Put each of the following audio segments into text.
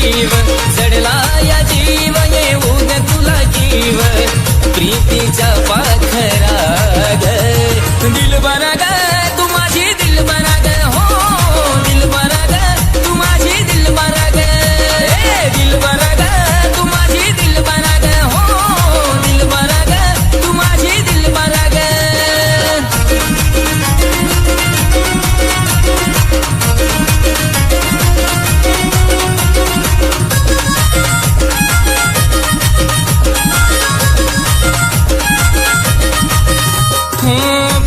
जीव चढला या जीव येऊ ग तुला जीव प्रीतीच्या पाखरा ग दिलबरा ग तू माझी दिलबरा ग हो दिलबरा ग तू माझी दिलबरा ग दिलबरा ग तू माझी दिलबरा ग हो दिलबरा ग तू माझी दिलबरा ग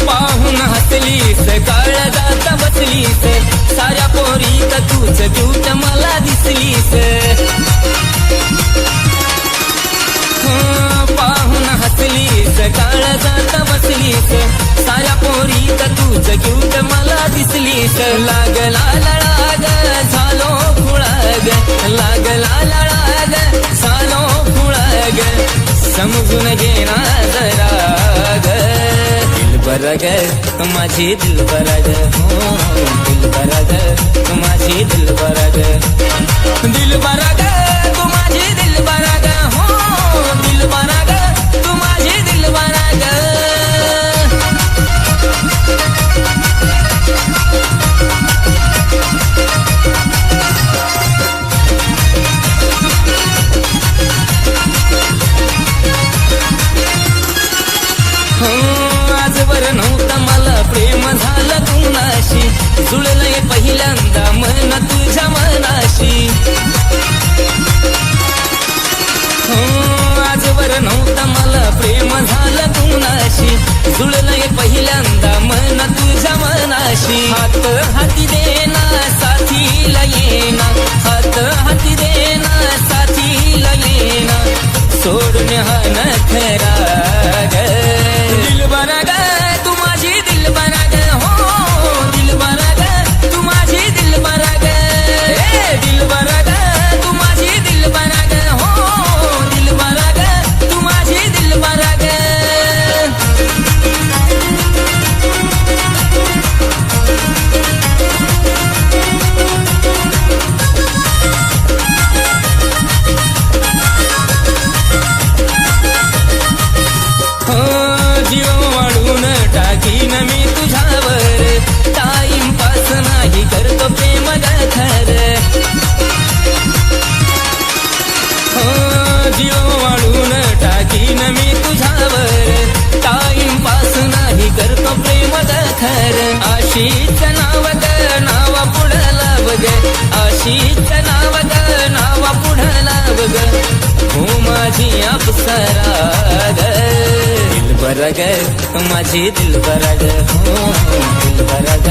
पाहून हसलीस काळजात बसलीस साऱ्या पोरीत तूच क्यूट मला दिसलीस पाहून हसलीस काळजात बसलीस साऱ्या पोरीत तूच क्यूट मला दिसलीस लागला लळाग झालो खुळाग लागला लळाग झालो खुळाग समजून घे ना जरा ग दिलबरा ग तू माझी दिलबरा ग हो दिलबरा ग तू माझी दिलबरा ग दिलबरा ग तू माझी दिलबरा ग हो दिलबरा ग तू माझी दिलबरा ग आजवर नव्हतं मला प्रेम झालं कुणाशी जुळलंय पहिल्यांदा मन तुझ्या मनाशी आजवर नव्हतं मला प्रेम झालं कुणाशी जुळलंय पहिल्यांदा मन तुझ्या मनाशी हात हाती देना साथीला येना हात हाती देना साथीला येना सोडून हा नखरा ग दिलबरा ग तू माझी दिलबरा ग हो दिलबरा ग तू माझी दिलबरा ग दिलबरा ग तू माझी दिलबरा ग हो दिलबरा ग तू माझी दिलबरा ग टाकीन मी तुझ्यावर टाइमपास नाही करतो प्रेम खर जीव वाळून टाकीन मी तुझ्यावर टाइमपास नाही करतो प्रेम खर आशीच नाव ग नावा पुढं लाव ग आशीच नाव ग नावा पुढं लाव ग हो माझी अप्सरा ग दिलबरा ग तू माझी दिलबरा ग हो दिलबरा ग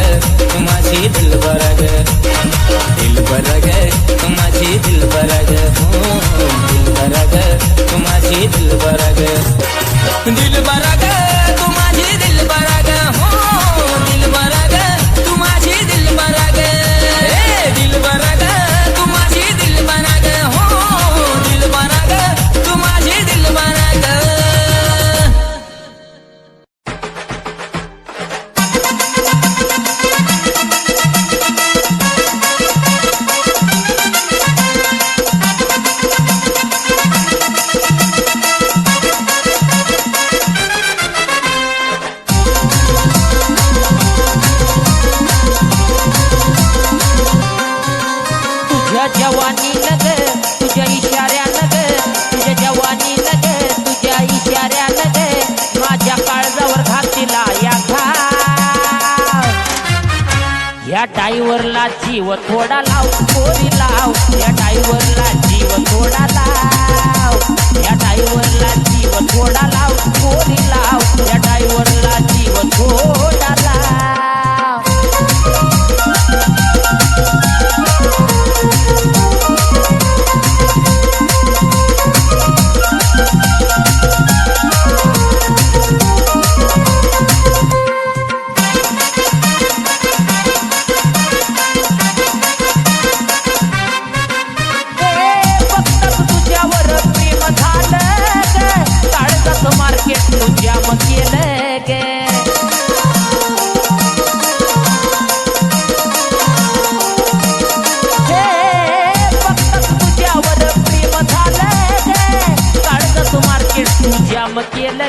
तू माझी दिलबरा ग दिलबरा ग तू माझी दिलबरा ग हो दिलबरा ग तू माझी दिलबरा ग दिलबरा ग तू माझी दिलबरा ग हो दिलबरा ग तू माझी दिलबरा ग दिलबरा ग तू माझी दिलबरा ग हो दिलबरा ग तू माझी दिलबरा ग जवानी लग तुझ्या इशाऱ्या लग तुझ्या जवानी लग तुझ्या इशाऱ्या लग माझ्या काळजावर घातला या घाव या डायव्हरला जीव थोडा लाव पोरी लाव या डायव्हरला जीव थोडा लाव या डायव्हरला जीव थोडा लाव पोरी लाव या डायव्हरला जीव थोडा लाव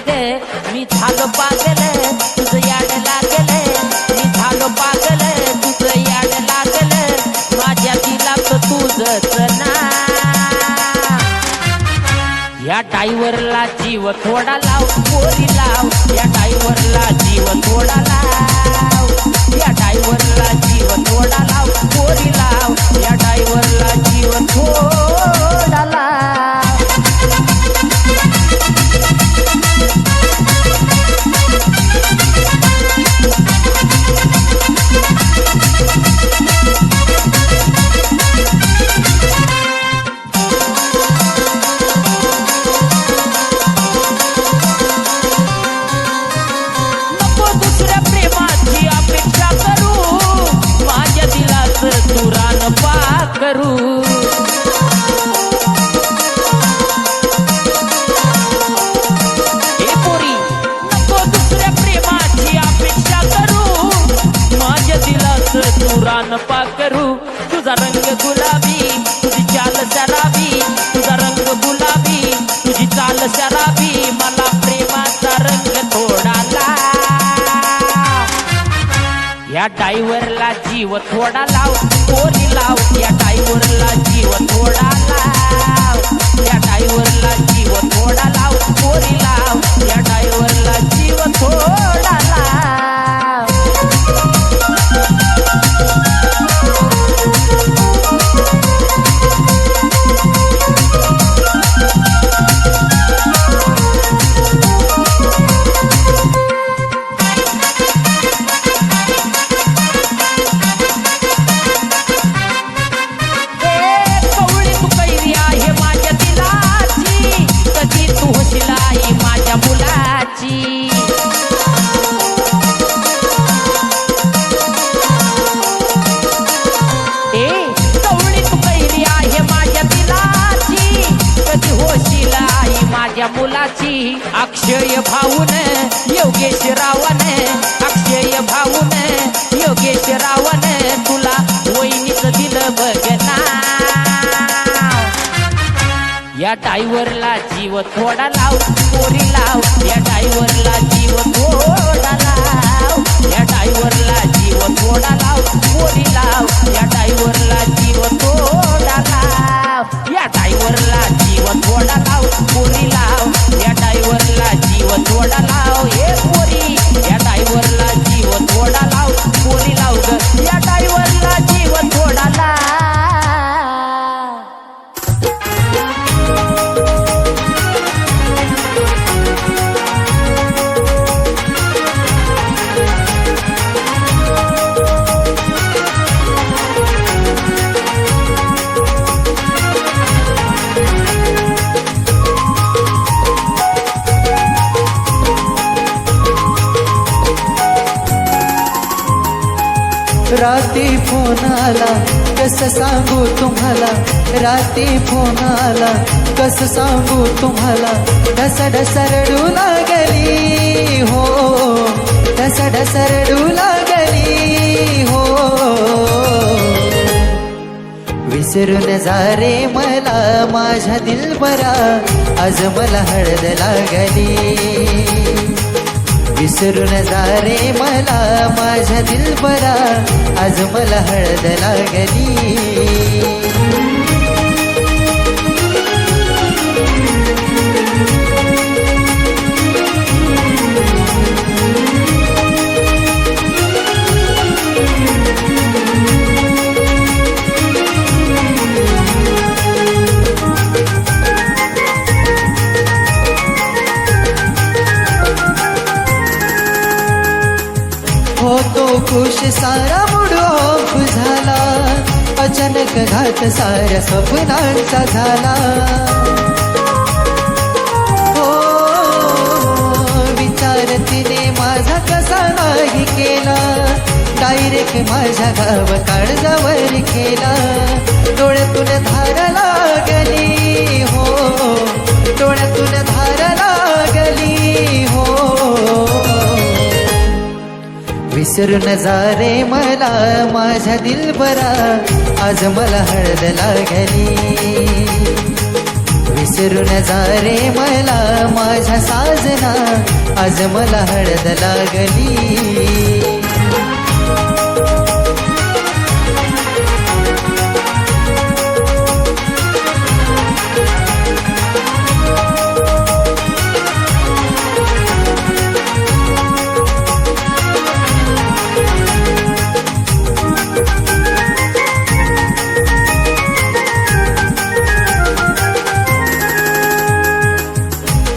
ग मी झालो पागल तुझं याड लागल मी झालो पागल तुझं याड लागल माझ्या दिलात तुझंच ना या ड्रायव्हरला जीव थोडा लाव पोरी लाव या ड्रायव्हरला जीव थोडा लाव या ड्रायव्हरला जीव थोडा लाव पोरी लाव या ड्रायव्हरला जीव थोडा लाव करू हे पोरी नको दुसऱ्या प्रेमाची अपेक्षा करू माझ्या दिलास तू रानपा करू तुझा रंग गुलाबी तुझी चाल शराबी तुझा रंग गुलाबी तुझी चाल शराबी मला प्रेमाचा रंग थोडा या ड्रायव्हरला जीव थोडा लाव पोरी लाव या ड्रायव्हरला जीव थोडा लाव या ड्रायव्हरला जीव थोडा लाव पोरी लाव या ड्रायव्हरला जीव थोडा लाव मुलाची अक्षय भाऊन योगेश रावण अक्षय भाऊन योगेश रावण तुला वहिनीच दिलं बघना या ड्रायव्हरला जीव थोडा लाव पोरी लाव या ड्रायव्हरला जीव थोडा लाव या ड्रायव्हरला जीव थोडा लाव पोरी लाव या ड्रायव्हरला जीव थोडा लाव या ड्रायव्हरला जीव थोडा लाव पोरी लाव या ड्रायव्हरला जीव थोडा लाव हे पोरी या ड्रायव्हरला जीव थोडा लाव पोरी लाव ग या ड्रायव्हरला जीव थोडा लाव राती फोन आला कसं सांगू तुम्हाला राती फोन आला कसं सांगू तुम्हाला ढसा ढसा रडू लागली हो ढसा ढसा रडू लागली हो विसरून जा रे मला माझ्या दिलबरा आज मला हळद लागली विसरून जा रे मला माझ्या दिलबरा आज मला हळद लागली होतो खुश सारा मूड ऑफ झाला अचानक घात साऱ्या स्वप्नांचा झाला हो विचार तिने माझा कसा नाही केला डायरेक्ट माझ्या गाव काळजावर केला डोळ्यातून धार लागली हो डोळ्यातून धार लागली हो विसरून जा रे मला माझ्या दिलबरा आज मला हळद लागली विसरून जा रे मला माझ्या साजना, आज मला हळद लागली.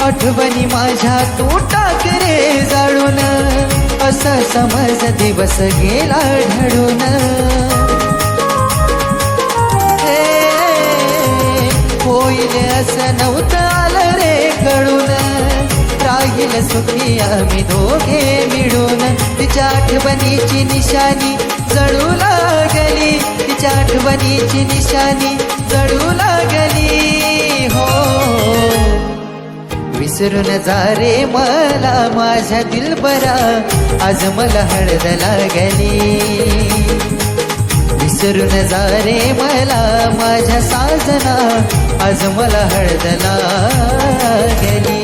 आठवणी माझ्या तू टाक रे जाळून, असा समज दिवस गेला ढळून. होईल असं नव्हतं आलं रे कळून, राहील सुखी आम्ही दोघे मिळून. तिच्या आठवणीची निशाणी जळू लागली, तिच्या आठवणीची निशाणी जळू लागली. हो विसरून जा रे मला माझ्या दिलबरा, आज मला हळद लागली. विसरून जा रे मला माझ्या साजना, आज मला हळद लागली.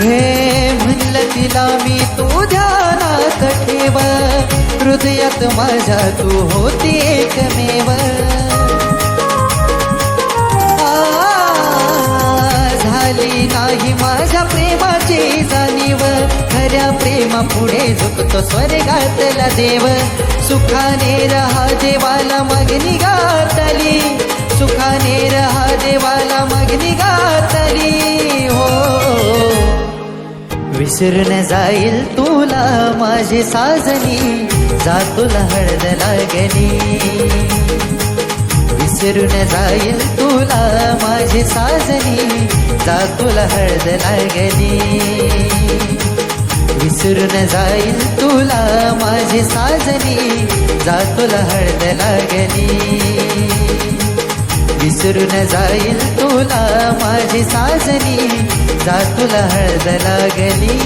हे म्हणलं तिला मी तू ध्यानात ठेव, हृदयात माझ्या तू होती एकमेव. झाली नाही माझ्या प्रेमाची जाणीव, खऱ्या प्रेमा पुढे झुकतो स्वर्गातला देव. सुखाने रहा देवाला मागणी घातली, सुखाने रहा देवाला मागणी घातली. हो विसरून जाईल तुला माझी साजनी, जा तुला हळद लागली. विसरून जाईल तुला माझी साजनी, जा तुला हळद लागली. विसरून जाईल तुला माझी साजनी, जा तुला हळद लागली. विसरून जाईल तुला माझी साजनी, जा तुला हळद लागली.